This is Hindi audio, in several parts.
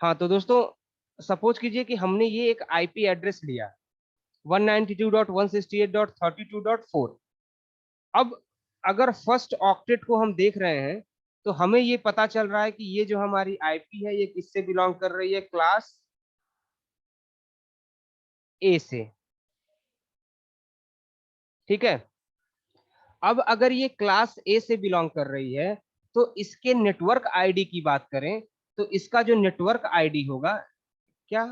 हाँ तो दोस्तों, सपोज कीजिए कि हमने ये एक आईपी एड्रेस लिया 192.168.32.4। अब अगर फर्स्ट ऑक्टेट को हम देख रहे हैं तो हमें ये पता चल रहा है कि ये जो हमारी आईपी है ये किससे बिलोंग कर रही है, क्लास ए से। ठीक है। अब अगर ये क्लास ए से बिलोंग कर रही है तो इसके नेटवर्क आईडी की बात करें तो इसका जो नेटवर्क आईडी होगा, क्या,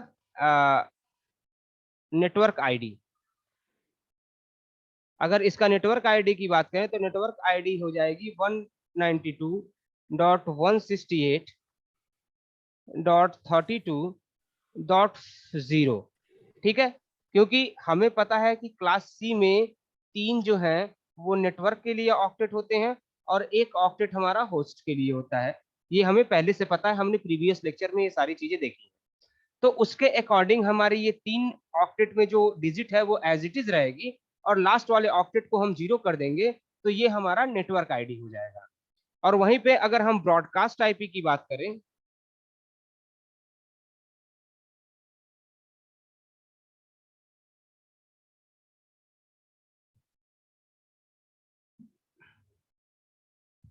नेटवर्क आईडी, अगर इसका नेटवर्क आईडी की बात करें तो नेटवर्क आईडी हो जाएगी 192.168.32.0। ठीक है। क्योंकि हमें पता है कि क्लास सी में तीन जो है वो नेटवर्क के लिए ऑक्टेट होते हैं और एक ऑक्टेट हमारा होस्ट के लिए होता है। ये हमें पहले से पता है, हमने प्रीवियस लेक्चर में ये सारी चीजें देखी। तो उसके अकॉर्डिंग हमारी ये तीन ऑक्टेट में जो डिजिट है वो एज इट इज रहेगी और लास्ट वाले ऑक्टेट को हम जीरो कर देंगे तो ये हमारा नेटवर्क आईडी हो जाएगा। और वहीं पे अगर हम ब्रॉडकास्ट आईपी की बात करें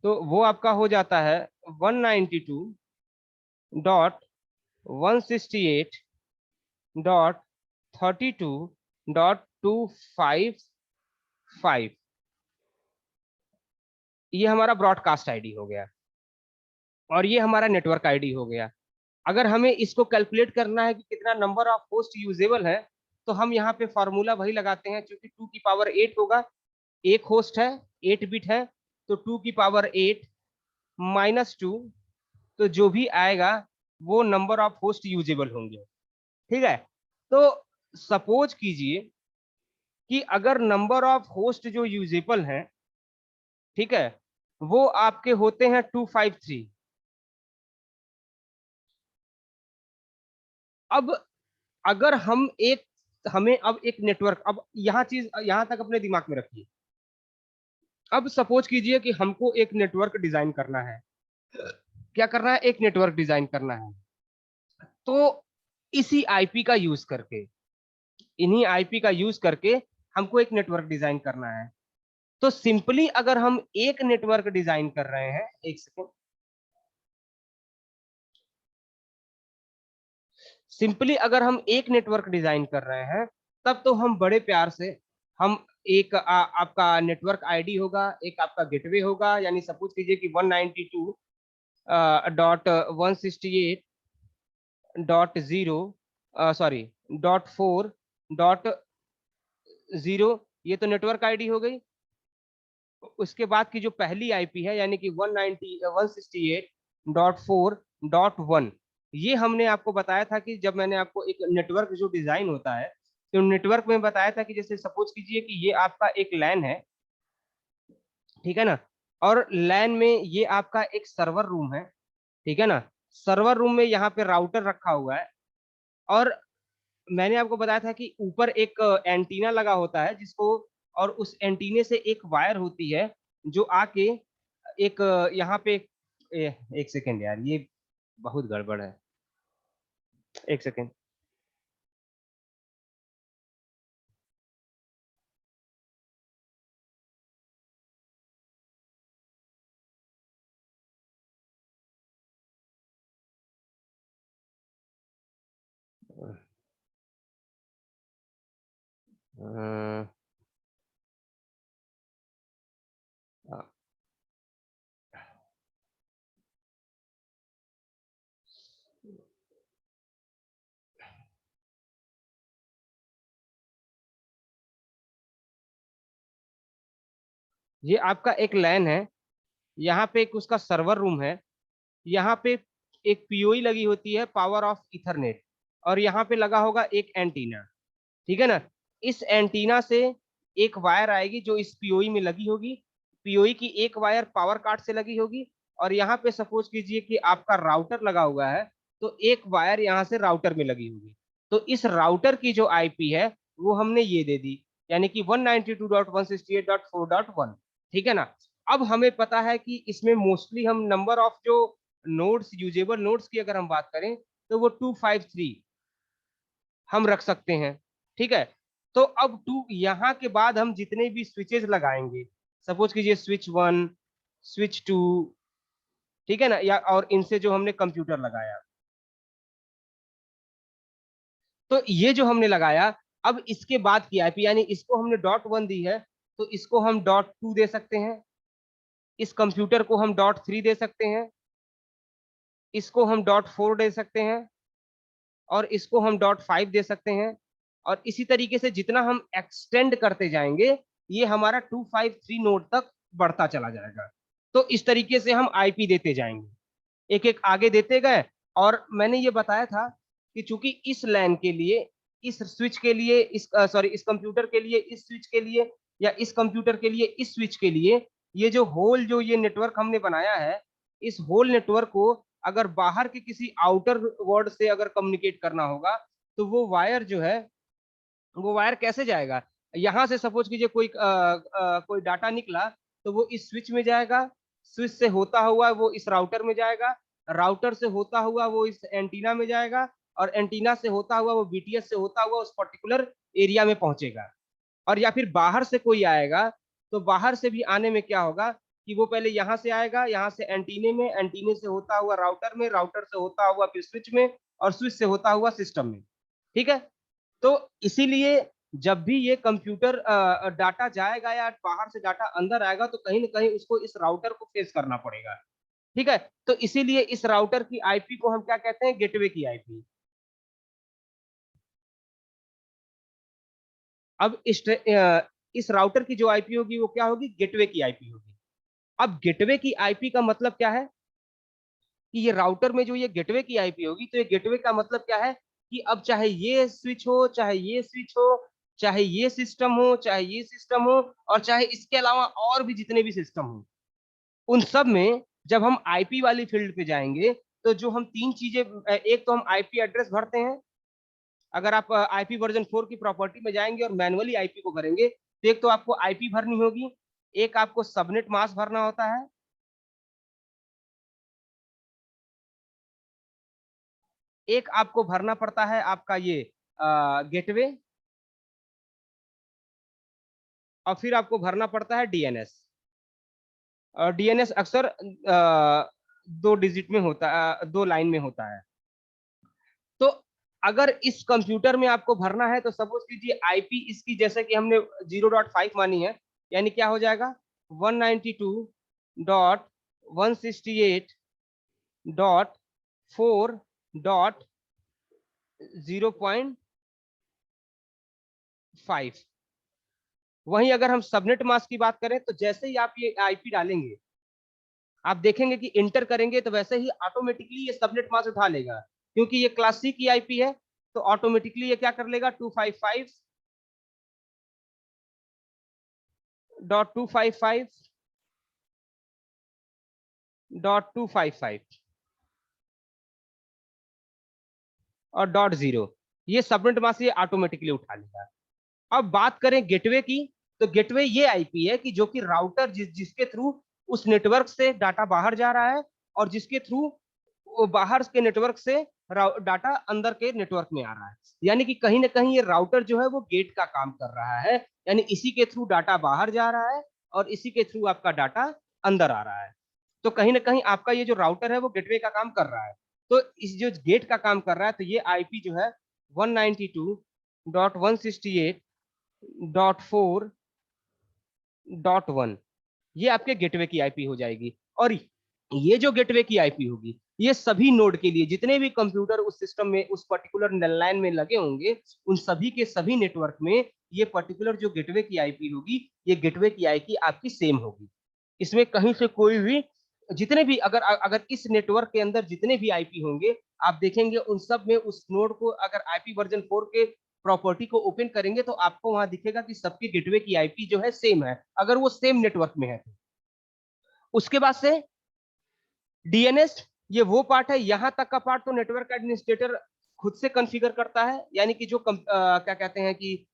तो वो आपका हो जाता है 192.168.32.255। ये हमारा ब्रॉडकास्ट आईडी हो गया और ये हमारा नेटवर्क आईडी हो गया। अगर हमें इसको कैलकुलेट करना है कि कितना नंबर ऑफ होस्ट यूजेबल है तो हम यहाँ पे फॉर्मूला वही लगाते हैं, क्योंकि 2 की पावर 8 होगा, एक होस्ट है, 8 बिट है, तो 2 की पावर 8 -2, तो जो भी आएगा वो नंबर ऑफ होस्ट यूजेबल होंगे। ठीक है। तो सपोज कीजिए कि अगर नंबर ऑफ होस्ट जो यूजेबल हैं, ठीक है, वो आपके होते हैं 253। अब अगर हमें अब एक नेटवर्क, अब यहाँ चीज यहाँ तक अपने दिमाग में रखिए। अब सपोज कीजिए कि हमको एक नेटवर्क डिजाइन करना है। क्या करना है? एक नेटवर्क डिजाइन करना है। तो इसी आईपी का यूज करके, इन्हीं आईपी का यूज करके हमको एक नेटवर्क डिजाइन करना है। तो सिंपली अगर हम एक नेटवर्क डिजाइन कर रहे हैं, एक सेकेंड, सिंपली अगर हम एक नेटवर्क डिजाइन कर रहे हैं तब तो हम बड़े प्यार से हम एक आपका नेटवर्क आईडी होगा, एक आपका गेटवे होगा, यानी सपोज कीजिए कि 192.168.0 सॉरी .4.0, ये तो नेटवर्क आईडी हो गई। उसके बाद की जो पहली आईपी है यानी कि 168.4.1, ये हमने आपको बताया था कि जब मैंने आपको एक नेटवर्क जो डिजाइन होता है तो नेटवर्क में बताया था कि जैसे सपोज कीजिए कि ये आपका एक लैन है, ठीक है ना, और लैन में ये आपका एक सर्वर रूम है, ठीक है ना। सर्वर रूम में यहाँ पे राउटर रखा हुआ है और मैंने आपको बताया था कि ऊपर एक एंटीना लगा होता है जिसको, और उस एंटीने से एक वायर होती है जो आके एक यहाँ पे एक सेकेंड यार, ये बहुत गड़बड़ है, एक सेकेंड। ये आपका एक लैन है, यहाँ पे एक उसका सर्वर रूम है, यहाँ पे एक पीओई लगी होती है, पावर ऑफ इथरनेट, और यहाँ पे लगा होगा एक एंटीना, ठीक है ना। इस एंटीना से एक वायर आएगी जो इस पीओई में लगी होगी, पीओई की एक वायर पावर कार्ड से लगी होगी, और यहाँ पे सपोज कीजिए कि आपका राउटर लगा हुआ है तो एक वायर यहाँ से राउटर में लगी होगी। तो इस राउटर की जो आईपी है वो हमने ये दे दी, यानी कि 192.168.4.1। ठीक है ना। अब हमें पता है कि इसमें मोस्टली हम नंबर ऑफ जो नोड्स, यूजेबल नोड्स की अगर हम बात करें तो वो 253 हम रख सकते हैं। ठीक है, तो अब यहाँ के बाद हम जितने भी स्विचेस लगाएंगे, सपोज कीजिए स्विच 1, स्विच 2, ठीक है ना, या और इनसे जो हमने कंप्यूटर लगाया, तो ये जो हमने लगाया, अब इसके बाद की आईपी, यानी इसको हमने .1 दी है, तो इसको हम .2 दे सकते हैं, इस कंप्यूटर को हम .3 दे सकते हैं, इसको हम .4 दे सकते हैं, और इसको हम .5 दे सकते हैं, और इसी तरीके से जितना हम एक्सटेंड करते जाएंगे, ये हमारा 253 नोड तक बढ़ता चला जाएगा। तो इस तरीके से हम आईपी देते जाएंगे, एक एक आगे देते गए। और मैंने ये बताया था कि चूंकि इस लैन के लिए, इस स्विच के लिए, इस सॉरी इस कंप्यूटर के लिए इस स्विच के लिए, या इस कंप्यूटर के लिए इस स्विच के लिए, ये जो होल जो ये नेटवर्क हमने बनाया है, इस होल नेटवर्क को अगर बाहर के किसी आउटर वर्ल्ड से अगर कम्युनिकेट करना होगा, तो वो वायर जो है, वो वायर कैसे जाएगा, यहाँ से सपोज कीजिए कोई डाटा निकला, तो वो इस स्विच में जाएगा, स्विच से होता हुआ वो इस राउटर में जाएगा, राउटर से होता हुआ वो इस एंटीना में जाएगा, और एंटीना से होता हुआ वो बीटीएस से होता हुआ उस पर्टिकुलर एरिया में पहुंचेगा। और या फिर बाहर से कोई आएगा, तो बाहर से भी आने में क्या होगा कि वो पहले यहाँ से आएगा, यहाँ से एंटीने में, एंटीने से होता हुआ राउटर में, राउटर से होता हुआ फिर स्विच में, और स्विच से होता हुआ सिस्टम में। ठीक है, तो इसीलिए जब भी ये कंप्यूटर डाटा जाएगा या बाहर से डाटा अंदर आएगा, तो कहीं ना कहीं उसको इस राउटर को फेस करना पड़ेगा। ठीक है, तो इसीलिए इस राउटर की आईपी को हम क्या कहते हैं, गेटवे की आईपी। अब इस राउटर की जो आईपी होगी वो क्या होगी, गेटवे की आईपी होगी। अब गेटवे की आईपी का मतलब क्या है कि ये राउटर में जो ये गेटवे की आईपी होगी, तो ये गेटवे का मतलब क्या है कि अब चाहे ये स्विच हो, चाहे ये स्विच हो, चाहे ये सिस्टम हो, चाहे ये सिस्टम हो, और चाहे इसके अलावा और भी जितने भी सिस्टम हो, उन सब में जब हम आईपी वाली फील्ड पे जाएंगे, तो जो हम तीन चीजें, एक तो हम आईपी एड्रेस भरते हैं। अगर आप आईपी वर्जन 4 की प्रॉपर्टी में जाएंगे और मैनुअली आईपी को भरेंगे, तो एक तो आपको आईपी भरनी होगी, एक आपको सबनेट मास्क भरना होता है, एक आपको भरना पड़ता है आपका ये गेटवे, और फिर आपको भरना पड़ता है डीएनएस। और डीएनएस अक्सर 2 डिजिट में होता है, 2 लाइन में होता है। तो अगर इस कंप्यूटर में आपको भरना है, तो सपोज कीजिए आईपी इसकी जैसे कि हमने 0.5 मानी है, यानी क्या हो जाएगा, 192.168.0.5। वहीं अगर हम सबनेट मास्क की बात करें, तो जैसे ही आप ये आईपी डालेंगे, आप देखेंगे कि इंटर करेंगे, तो वैसे ही ऑटोमेटिकली ये सबनेट मास्क उठा लेगा, क्योंकि ये क्लास सी की आईपी है। तो ऑटोमेटिकली ये क्या कर लेगा, 255.255.255 और .0, ये सबनेट मास्क ये ऑटोमेटिकली उठा लेगा। अब बात करें गेटवे की, तो गेटवे ये आईपी है कि जो कि राउटर जिसके थ्रू उस नेटवर्क से डाटा बाहर जा रहा है, और जिसके थ्रू बाहर के नेटवर्क से डाटा अंदर के नेटवर्क में आ रहा है। यानी कि कहीं ना कहीं ये राउटर जो है वो गेट का काम कर रहा है, यानी इसी के थ्रू डाटा बाहर जा रहा है, और इसी के थ्रू आपका डाटा अंदर आ रहा है। तो कहीं ना कहीं आपका ये जो राउटर है वो गेटवे का काम कर रहा है। तो इस जो गेट का काम कर रहा है, तो ये आईपी जो है 192.168.4.1, ये आपके गेटवे की आईपी हो जाएगी। और ये जो गेटवे की आईपी होगी, ये सभी नोड के लिए, जितने भी कंप्यूटर उस सिस्टम में उस पर्टिकुलर लाइन में लगे होंगे, उन सभी के सभी नेटवर्क में ये पर्टिकुलर जो गेटवे की आईपी होगी, ये गेटवे की आईपी आपकी सेम होगी। इसमें कहीं से कोई भी, जितने भी, अगर अगर इस नेटवर्क के अंदर जितने भी आईपी होंगे, आप देखेंगे उन सब में उस नोड को अगर आईपी वर्जन 4 के प्रॉपर्टी को ओपन करेंगे, तो आपको वहां दिखेगा कि सबके गेटवे की आईपी जो है सेम है, अगर वो सेम नेटवर्क में है तो। उसके बाद से डीएनएस, ये वो पार्ट है, यहां तक का पार्ट तो नेटवर्क एडमिनिस्ट्रेटर खुद से कॉन्फ़िगर करता है, यानी कि जो क्या कहते हैं कि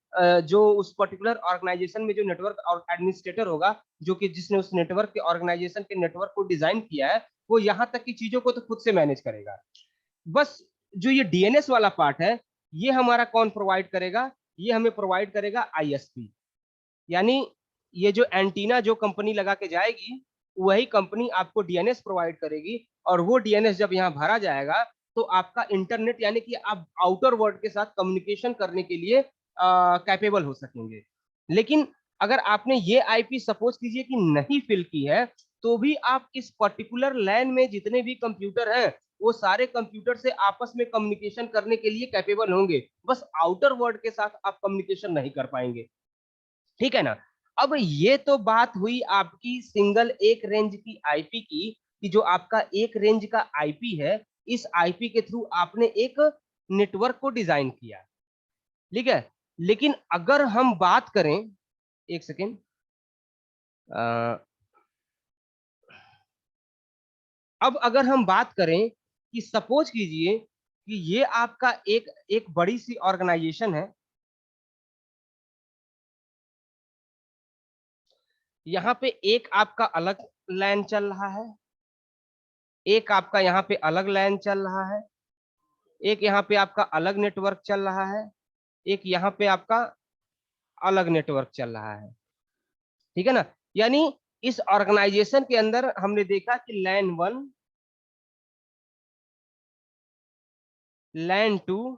जो उस पर्टिकुलर ऑर्गेनाइजेशन में जो नेटवर्क और एडमिनिस्ट्रेटर होगा, जो कि जिसने उस नेटवर्क के ऑर्गेनाइजेशन के नेटवर्क को डिजाइन किया है, वो यहाँ तक की चीजों को तो खुद से मैनेज करेगा। बस जो ये डीएनएस वाला पार्ट है, ये हमारा कौन प्रोवाइड करेगा? ये हमें प्रोवाइड करेगा आईएसपी। यानी ये जो एंटीना जो कंपनी लगा के जाएगी, वही कंपनी आपको डीएनएस प्रोवाइड करेगी, और वो डीएनएस जब यहाँ भरा जाएगा तो आपका इंटरनेट यानी कि आप आउटर वर्ल्ड के साथ कम्युनिकेशन करने के लिए कैपेबल हो सकेंगे। लेकिन अगर आपने ये आईपी सपोज कीजिए कि नहीं फिल की है, तो भी आप इस पर्टिकुलर लैन में जितने भी कंप्यूटर हैं, वो सारे कंप्यूटर से आपस में कम्युनिकेशन करने के लिए कैपेबल होंगे, बस आउटर वर्ल्ड के साथ आप कम्युनिकेशन नहीं कर पाएंगे। ठीक है ना? अब ये तो बात हुई आपकी सिंगल एक रेंज की आईपी की, कि जो आपका एक रेंज का आईपी है, इस आईपी के थ्रू आपने एक नेटवर्क को डिजाइन किया। ठीक है? लेकिन अगर हम बात करें, एक सेकेंड, अब अगर हम बात करें कि सपोज कीजिए कि ये आपका एक एक बड़ी सी ऑर्गेनाइजेशन है, यहाँ पे एक आपका अलग लैन चल रहा है, एक आपका यहाँ पे अलग लैन चल रहा है, एक यहाँ पे आपका अलग नेटवर्क चल रहा है, एक यहाँ पे आपका अलग नेटवर्क चल रहा है। ठीक है ना? यानी इस ऑर्गेनाइजेशन के अंदर हमने देखा कि लैन 1, लैन 2,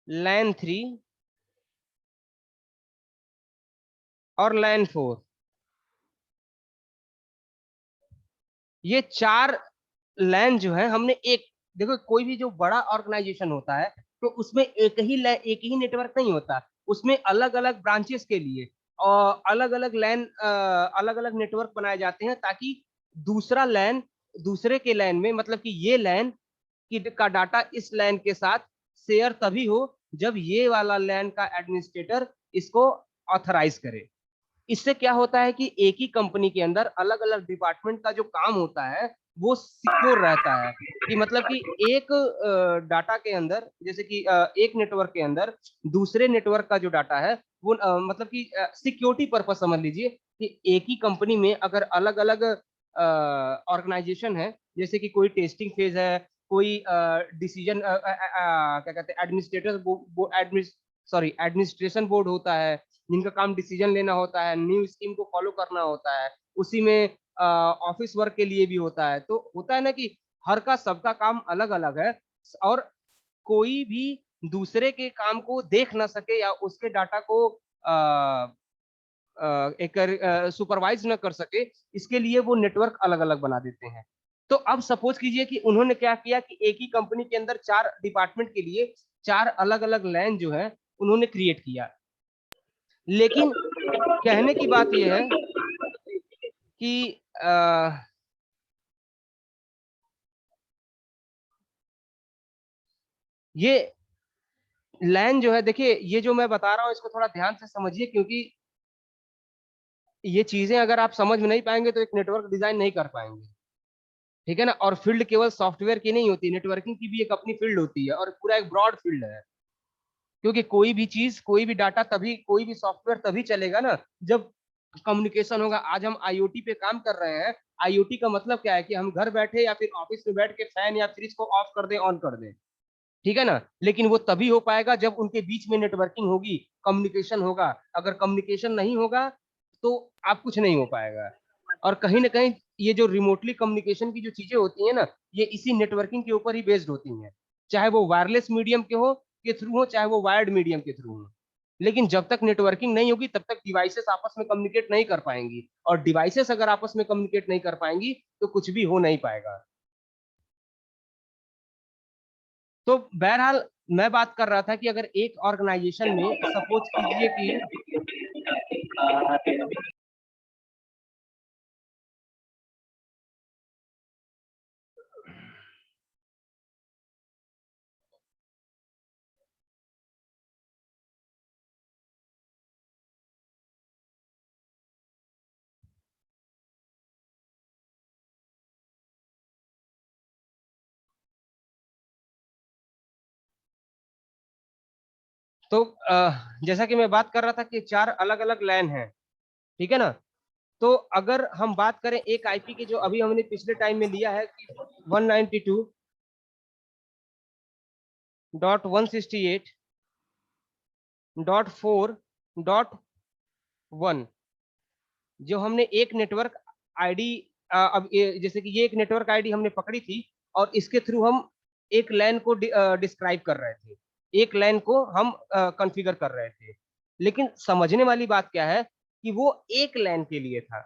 लैन 3 और लैन 4, ये 4 लैन जो है हमने एक, देखो कोई भी जो बड़ा ऑर्गेनाइजेशन होता है तो उसमें एक ही नेटवर्क नहीं होता, उसमें अलग अलग ब्रांचेस के लिए और अलग अलग लैन, अलग अलग नेटवर्क बनाए जाते हैं, ताकि दूसरा लैन दूसरे के लैन में, मतलब कि ये लैन की का डाटा इस लैन के साथ शेयर तभी हो जब ये वाला लैन का एडमिनिस्ट्रेटर इसको ऑथराइज करे। इससे क्या होता है कि एक ही कंपनी के अंदर अलग अलग डिपार्टमेंट का जो काम होता है वो सिक्योर रहता है, कि मतलब कि एक डाटा के अंदर, जैसे कि एक नेटवर्क के अंदर दूसरे नेटवर्क का जो डाटा है वो मतलब कि सिक्योरिटी पर्पस समझ लीजिए कि एक ही कंपनी में अगर अलग अलग ऑर्गेनाइजेशन है, जैसे कि कोई टेस्टिंग फेज है, कोई डिसीजन क्या कहते हैं एडमिनिस्ट्रेटर सॉरी एडमिनिस्ट्रेशन बोर्ड होता है, जिनका काम डिसीजन लेना होता है, न्यू स्कीम को फॉलो करना होता है, उसी में ऑफिस वर्क के लिए भी होता है, तो होता है ना कि हर का सबका काम अलग अलग है, और कोई भी दूसरे के काम को देख ना सके या उसके डाटा को एक सुपरवाइज न कर सके, इसके लिए वो नेटवर्क अलग अलग बना देते हैं। तो अब सपोज कीजिए कि उन्होंने क्या किया कि एक ही कंपनी के अंदर 4 डिपार्टमेंट के लिए 4 अलग अलग लैन जो है उन्होंने क्रिएट किया। लेकिन कहने की बात यह है कि ये लैन जो है, देखिए ये जो मैं बता रहा हूँ इसको थोड़ा ध्यान से समझिए, क्योंकि ये चीजें अगर आप समझ में नहीं पाएंगे तो एक नेटवर्क डिजाइन नहीं कर पाएंगे। ठीक है ना? और फील्ड केवल सॉफ्टवेयर की नहीं होती, नेटवर्किंग की भी एक अपनी फील्ड होती है, और पूरा एक ब्रॉड फील्ड है, क्योंकि कोई भी चीज, कोई भी डाटा तभी, कोई भी सॉफ्टवेयर तभी चलेगा ना जब कम्युनिकेशन होगा। आज हम आईओटी पे काम कर रहे हैं, आईओटी का मतलब क्या है कि हम घर बैठे या फिर ऑफिस में बैठ के फैन या फ्रिज को ऑफ कर दें, ऑन कर दें। ठीक है ना? लेकिन वो तभी हो पाएगा जब उनके बीच में नेटवर्किंग होगी, कम्युनिकेशन होगा। अगर कम्युनिकेशन नहीं होगा तो आप कुछ नहीं हो पाएगा। और कहीं ना कहीं ये जो रिमोटली कम्युनिकेशन की जो चीजें होती है ना, ये इसी नेटवर्किंग के ऊपर ही बेस्ड होती हैं, चाहे वो वायरलेस मीडियम के थ्रू हो, चाहे वो वायर्ड मीडियम के थ्रू हो। लेकिन जब तक नेटवर्किंग नहीं होगी तब तक डिवाइसेस आपस में कम्युनिकेट नहीं कर पाएंगी, और डिवाइसेस अगर आपस में कम्युनिकेट नहीं कर पाएंगी तो कुछ भी हो नहीं पाएगा। तो बहरहाल मैं बात कर रहा था कि अगर एक ऑर्गेनाइजेशन में सपोज कीजिए कि तो जैसा कि मैं बात कर रहा था कि 4 अलग अलग लैन हैं। ठीक है ना? तो अगर हम बात करें एक आईपी की जो अभी हमने पिछले टाइम में लिया है कि 192.168.4.1 जो हमने एक नेटवर्क आईडी, अब जैसे कि ये एक नेटवर्क आईडी हमने पकड़ी थी और इसके थ्रू हम एक लैन को डिस्क्राइब कर रहे थे, एक लैन को हम कॉन्फ़िगर कर रहे थे। लेकिन समझने वाली बात क्या है कि वो एक लैन के लिए था,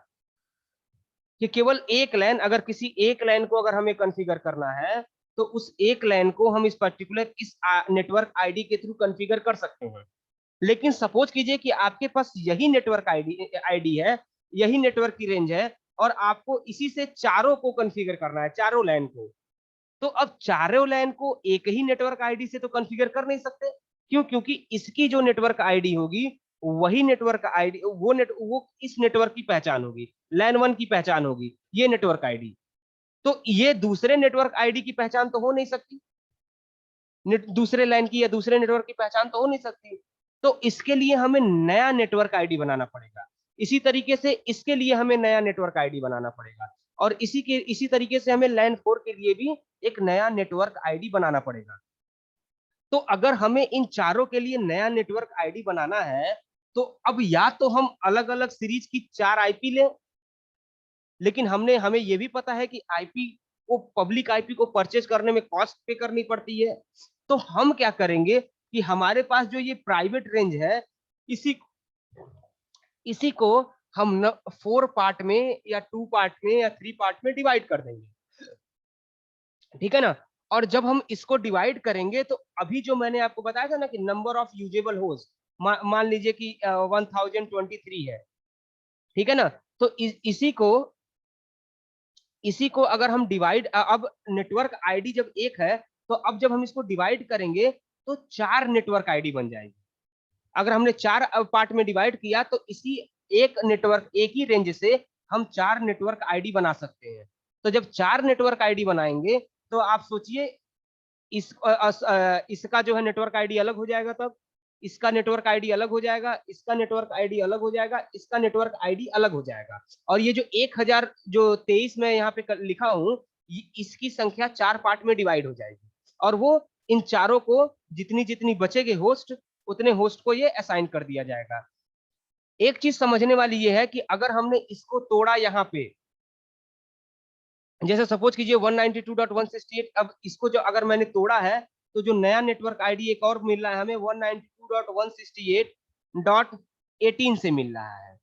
कि केवल एक लैन, अगर किसी एक लैन को अगर हमें कॉन्फ़िगर करना है तो उस एक लैन को हम इस पर्टिकुलर इस नेटवर्क आईडी के थ्रू कॉन्फ़िगर कर सकते हैं। लेकिन सपोज कीजिए कि आपके पास यही नेटवर्क आईडी आईडी है, यही नेटवर्क की रेंज है और आपको इसी से चारों को कॉन्फ़िगर करना है, चारों लैन को। तो अब चारों लैन को एक ही नेटवर्क आईडी से तो कॉन्फ़िगर कर नहीं सकते। क्यों? क्योंकि इसकी जो नेटवर्क आईडी होगी, वही नेटवर्क आईडी वो इस नेटवर्क की पहचान होगी, लैन 1 की पहचान होगी, ये नेटवर्क आईडी। तो ये दूसरे नेटवर्क आईडी की पहचान तो हो नहीं सकती। दूसरे लाइन की या दूसरे नेटवर्क की पहचान तो हो नहीं सकती। तो इसके लिए हमें नया नेटवर्क आईडी बनाना पड़ेगा। इसी तरीके से इसके लिए हमें नया नेटवर्क आईडी बनाना पड़ेगा और इसी तरीके से हमें लैन 4 के लिए भी एक नया नेटवर्क आईडी बनाना पड़ेगा। तो अगर हमें इन चारों के लिए नया नेटवर्क आईडी बनाना है, तो अब या तो हम अलग-अलग सीरीज की 4 आईपी लें, लेकिन हमें ये भी पता है कि आईपी को, पब्लिक आईपी को परचेज करने में कॉस्ट पे करनी पड़ती है। तो हम क्या करेंगे कि हमारे पास जो ये प्राइवेट रेंज है, इसी इसी को हम न 4 पार्ट में या 2 पार्ट में या 3 पार्ट में डिवाइड कर देंगे। ठीक है ना? और जब हम इसको डिवाइड करेंगे तो अभी जो मैंने आपको बताया था ना कि नंबर ऑफ यूजेबल होस्ट, मान लीजिए कि 1023 है। ठीक है ना? तो इसी को अगर हम अब नेटवर्क आईडी जब एक है, तो अब जब हम इसको डिवाइड करेंगे तो 4 नेटवर्क आईडी बन जाएगी। अगर हमने 4 पार्ट में डिवाइड किया तो इसी एक नेटवर्क, एक ही रेंज से हम 4 नेटवर्क आईडी बना सकते हैं। तो जब 4 नेटवर्क आईडी बनाएंगे तो आप सोचिए इसका जो है नेटवर्क आईडी अलग हो जाएगा, तब इसका नेटवर्क आईडी अलग हो जाएगा, इसका नेटवर्क आईडी अलग हो जाएगा, इसका नेटवर्क आईडी अलग हो जाएगा। और ये जो 1000 जो 23 मैं यहाँ पे लिखा हूँ, इसकी संख्या 4 पार्ट में डिवाइड हो जाएगी और वो इन चारों को जितनी जितनी बचेगी होस्ट, उतने होस्ट को ये असाइन कर दिया जाएगा। एक चीज समझने वाली ये है कि अगर हमने इसको तोड़ा यहाँ पे, जैसे सपोज कीजिए 192.168, अब इसको जो अगर मैंने तोड़ा है तो जो नया नेटवर्क आईडी एक और मिल रहा है हमें 192.168.18 से मिल रहा है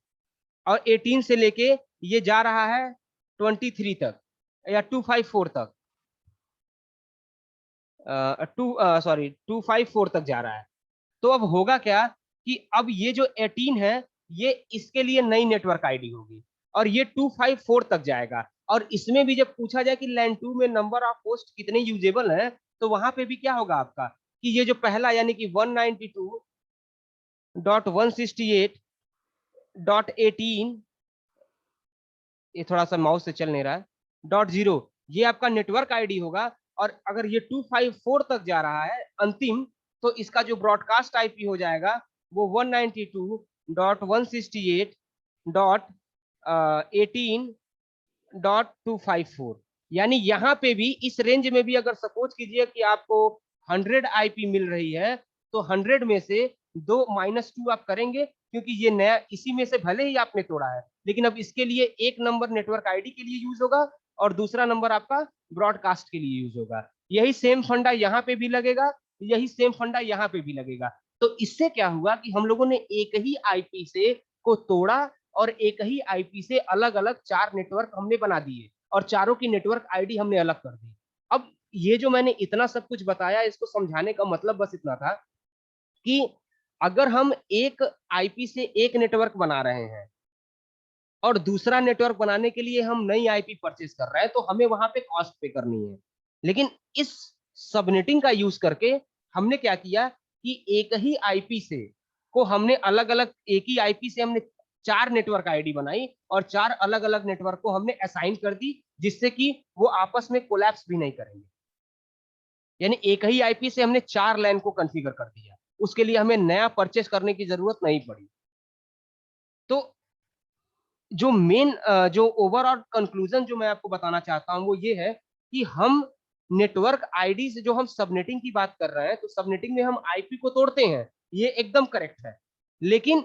और 18 से लेके ये जा रहा है 23 तक या 254 तक, 254 तक जा रहा है। तो अब होगा क्या कि अब ये जो 18 है ये इसके लिए नई नेटवर्क आईडी होगी और ये 254 तक जाएगा। और इसमें भी जब पूछा जाए कि लैन 2 में नंबर ऑफ होस्ट कितने यूजेबल हैं, तो वहां पे भी क्या होगा आपका कि ये जो पहला यानी कि 192.168.18, ये थोड़ा सा माउस से चल नहीं रहा है, .0, ये आपका नेटवर्क आईडी होगा। और अगर ये 254 तक जा रहा है अंतिम, तो इसका जो ब्रॉडकास्ट आईपी हो जाएगा वो 192.168.18.254। यानी यहाँ पे भी इस रेंज में भी अगर सपोज कीजिए कि आपको 100 आईपी मिल रही है, तो 100 में से 2 - 2 आप करेंगे, क्योंकि ये नया इसी में से भले ही आपने तोड़ा है, लेकिन अब इसके लिए एक नंबर नेटवर्क आईडी के लिए यूज होगा और दूसरा नंबर आपका ब्रॉडकास्ट के लिए यूज होगा। यही सेम फंडा यहाँ पे भी लगेगा, यही सेम फंडा यहाँ पे भी लगेगा। तो इससे क्या हुआ कि हम लोगों ने एक ही आईपी से को तोड़ा और एक ही आईपी से अलग अलग 4 नेटवर्क हमने बना दिए और चारों की नेटवर्क आईडी हमने अलग कर दी। अब ये जो मैंने इतना सब कुछ बताया, इसको समझाने का मतलब बस इतना था कि अगर हम एक आईपी से एक नेटवर्क बना रहे हैं और दूसरा नेटवर्क बनाने के लिए हम नई आईपी परचेज कर रहे हैं, तो हमें वहां पे कॉस्ट पे करनी है। लेकिन इस सबनेटिंग का यूज करके हमने क्या किया कि एक ही आईपी से को हमने अलग अलग, एक ही आईपी से हमने 4 नेटवर्क आईडी बनाई और 4 अलग अलग नेटवर्क को हमने असाइन कर दी, जिससे कि वो आपस में कोलैप्स भी नहीं करेंगे। यानी एक ही आईपी से हमने 4 लैन को कॉन्फ़िगर कर दिया, उसके लिए हमें नया परचेज करने की जरूरत नहीं पड़ी। तो जो मेन जो ओवरऑल कंक्लूजन जो मैं आपको बताना चाहता हूं वो ये है कि हम नेटवर्क आईडी से जो हम सबनेटिंग की बात कर रहे हैं, तो सबनेटिंग में हम आईपी को तोड़ते हैं, ये एकदम करेक्ट है। लेकिन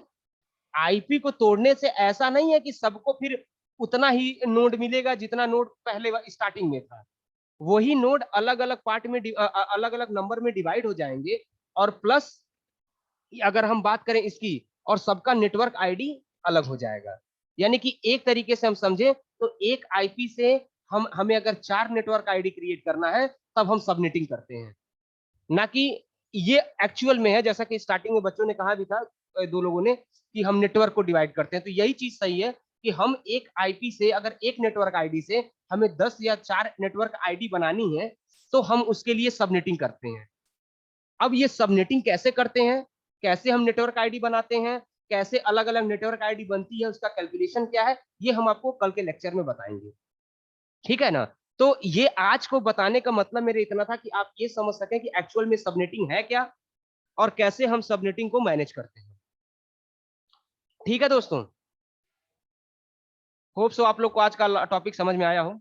आईपी को तोड़ने से ऐसा नहीं है कि सबको फिर उतना ही नोड मिलेगा जितना नोड पहले स्टार्टिंग में था। वही नोड अलग अलग पार्ट में अलग अलग नंबर में डिवाइड हो जाएंगे, और प्लस अगर हम बात करें इसकी, और सबका नेटवर्क आईडी अलग हो जाएगा। यानी कि एक तरीके से हम समझे तो एक आईपी से हम हमें अगर 4 नेटवर्क आईडी क्रिएट करना है तब हम सबनेटिंग करते हैं, ना कि ये एक्चुअल में है जैसा कि स्टार्टिंग में बच्चों ने कहा भी था, दो लोगों ने, कि हम नेटवर्क को डिवाइड करते हैं। तो यही चीज सही है कि हम एक आईपी से अगर एक नेटवर्क आईडी से हमें 10 या 4 नेटवर्क आईडी बनानी है तो हम उसके लिए सबनेटिंग करते हैं। अब ये सबनेटिंग कैसे करते हैं, कैसे हम नेटवर्क आईडी बनाते हैं, कैसे अलग अलग नेटवर्क आईडी बनती है, उसका कैलकुलेशन क्या है, ये हम आपको कल के लेक्चर में बताएंगे। ठीक है ना। तो ये आज को बताने का मतलब मेरे इतना था कि आप ये समझ सकें कि एक्चुअल में सबनेटिंग है क्या और कैसे हम सबनेटिंग को मैनेज करते हैं। ठीक है दोस्तों, होप सो आप लोग को आज का टॉपिक समझ में आया हो।